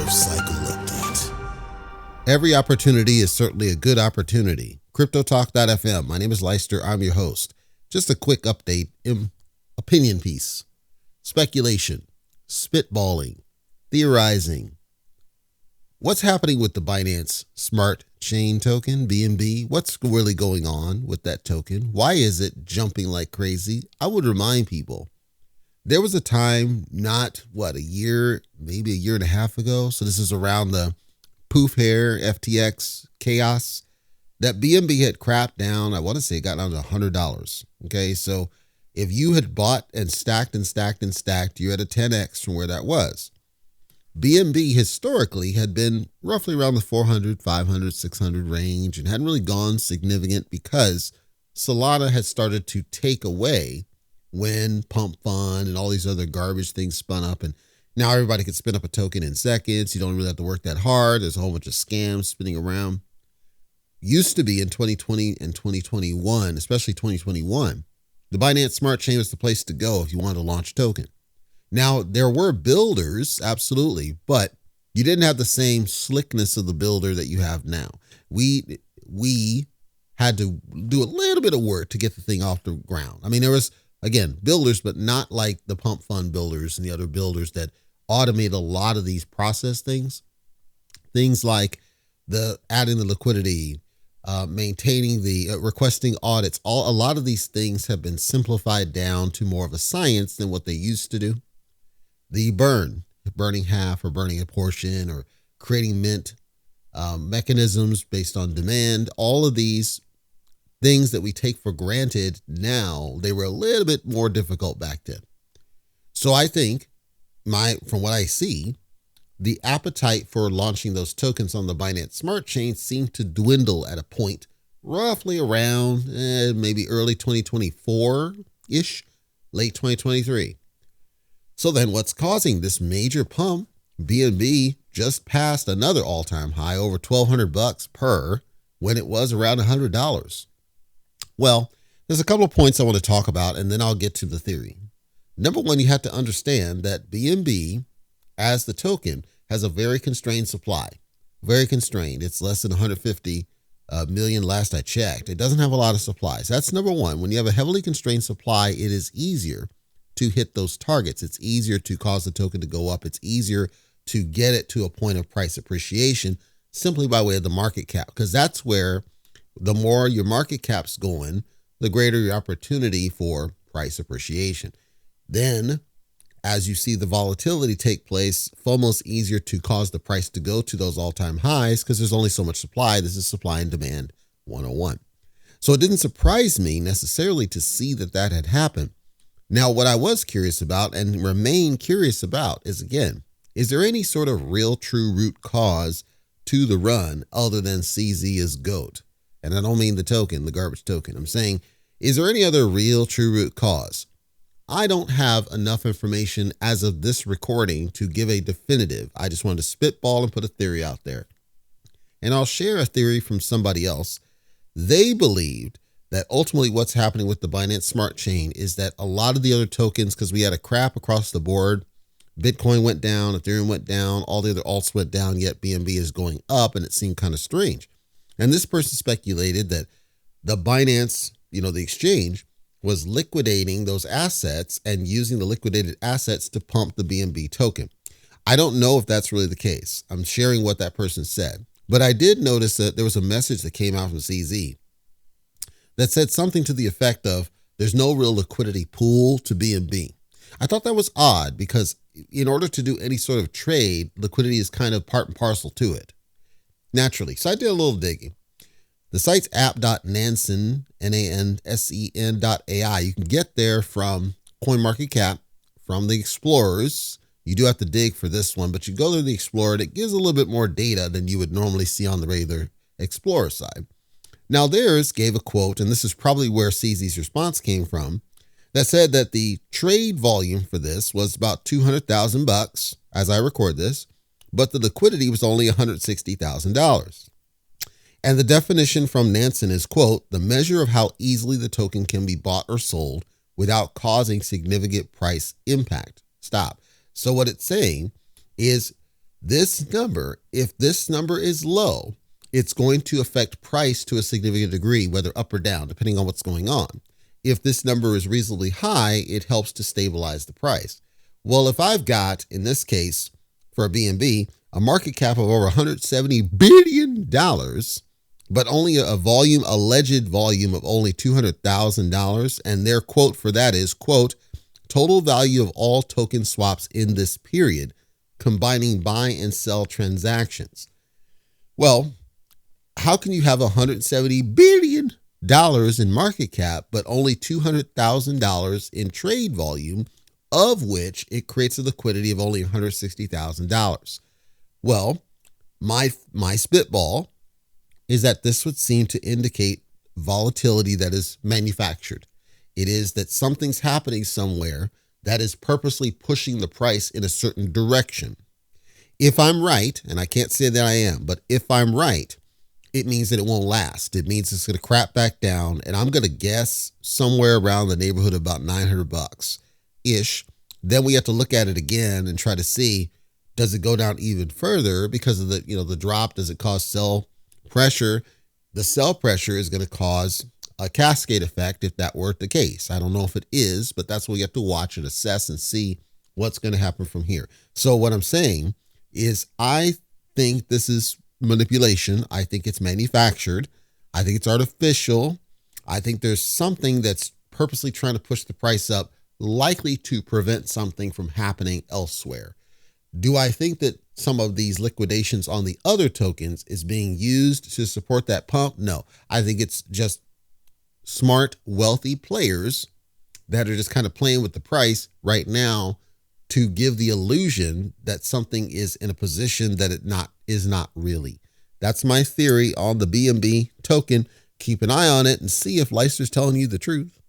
of cycle update. Every opportunity is certainly a good opportunity. CryptoTalk.fm. My name is Leicester. I'm your host. Just a quick update, opinion piece, speculation, spitballing, theorizing. What's happening with the Binance Smart Chain token, BNB? What's really going on with that token? Why is it jumping like crazy? I would remind people, there was a time, a year, maybe a year and a half ago. So this is around the poof hair, FTX chaos, that BNB had crapped down. I want to say it got down to $100. Okay. So if you had bought and stacked, you're at a 10X from where that was. BNB historically had been roughly around the 400, 500, 600 range and hadn't really gone significant because Solana had started to take away when Pump Fund and all these other garbage things spun up. And now everybody can spin up a token in seconds. You don't really have to work that hard. There's a whole bunch of scams spinning around. Used to be in 2020 and 2021, especially 2021, the Binance Smart Chain was the place to go if you wanted to launch a token. Now, there were builders, absolutely, but you didn't have the same slickness of the builder that you have now. We had to do a little bit of work to get the thing off the ground. I mean, there was, again, builders, but not like the Pump Fund builders and the other builders that automate a lot of these process things. Things like adding the liquidity, maintaining the requesting audits. A lot of these things have been simplified down to more of a science than what they used to do. The burning half or burning a portion or creating mint mechanisms based on demand, all of these things that we take for granted now, they were a little bit more difficult back then. So I think from what I see, the appetite for launching those tokens on the Binance Smart Chain seemed to dwindle at a point roughly around maybe early 2024-ish, late 2023. So then what's causing this major pump? BNB just passed another all-time high, over $1,200 per, when it was around $100. Well, there's a couple of points I want to talk about, and then I'll get to the theory. Number one, you have to understand that BNB, as the token, has a very constrained supply. Very constrained. It's less than 150 million last I checked. It doesn't have a lot of supplies. That's number one. When you have a heavily constrained supply, it is easier to hit those targets. It's easier to cause the token to go up. It's easier to get it to a point of price appreciation simply by way of the market cap, because that's where the more your market cap's going, the greater your opportunity for price appreciation. Then, as you see the volatility take place, FOMO's easier to cause the price to go to those all-time highs because there's only so much supply. This is supply and demand 101. So it didn't surprise me necessarily to see that had happened. Now, what I was curious about and remain curious about is, again, is there any sort of real true root cause to the run other than CZ is GOAT? And I don't mean the token, the garbage token. I'm saying, is there any other real true root cause? I don't have enough information as of this recording to give a definitive. I just wanted to spitball and put a theory out there. And I'll share a theory from somebody else. They believed that ultimately what's happening with the Binance Smart Chain is that a lot of the other tokens, because we had a crap across the board, Bitcoin went down, Ethereum went down, all the other alts went down, yet BNB is going up, and it seemed kind of strange. And this person speculated that the Binance, the exchange, was liquidating those assets and using the liquidated assets to pump the BNB token. I don't know if that's really the case. I'm sharing what that person said. But I did notice that there was a message that came out from CZ that said something to the effect of, there's no real liquidity pool to BNB. I thought that was odd because in order to do any sort of trade, liquidity is kind of part and parcel to it, naturally. So I did a little digging. The site's app.nansen, Nansen.ai. You can get there from CoinMarketCap, from the Explorers. You do have to dig for this one, but you go to the Explorer, and it gives a little bit more data than you would normally see on the regular Explorer side. Now theirs gave a quote, and this is probably where CZ's response came from, that said that the trade volume for this was about $200,000 as I record this, but the liquidity was only $160,000. And the definition from Nansen is, quote, the measure of how easily the token can be bought or sold without causing significant price impact. Stop. So what it's saying is This number, if this number is low, it's going to affect price to a significant degree, whether up or down, depending on what's going on. If this number is reasonably high, it helps to stabilize the price. Well, if I've got, in this case, for a BNB, a market cap of over $170 billion, but only a alleged volume of only $200,000, and their quote for that is, quote, total value of all token swaps in this period, combining buy and sell transactions. Well, how can you have $170 billion in market cap, but only $200,000 in trade volume, of which it creates a liquidity of only $160,000? Well, my spitball is that this would seem to indicate volatility that is manufactured. It is that something's happening somewhere that is purposely pushing the price in a certain direction. If I'm right, and I can't say that I am, but if I'm right, it means that it won't last. It means it's going to crap back down, and I'm going to guess somewhere around the neighborhood of about $900-ish. Then we have to look at it again and try to see, does it go down even further because of the drop? Does it cause sell pressure? The sell pressure is going to cause a cascade effect if that were the case. I don't know if it is, but that's what we have to watch and assess and see what's going to happen from here. So what I'm saying is I think this is manipulation. I think it's manufactured. I think it's artificial. I think there's something that's purposely trying to push the price up, likely to prevent something from happening elsewhere. Do I think that some of these liquidations on the other tokens is being used to support that pump? No, I think it's just smart, wealthy players that are just kind of playing with the price right now to give the illusion that something is in a position that it is not really. That's my theory on the BNB token. Keep an eye on it and see if Leicester's telling you the truth.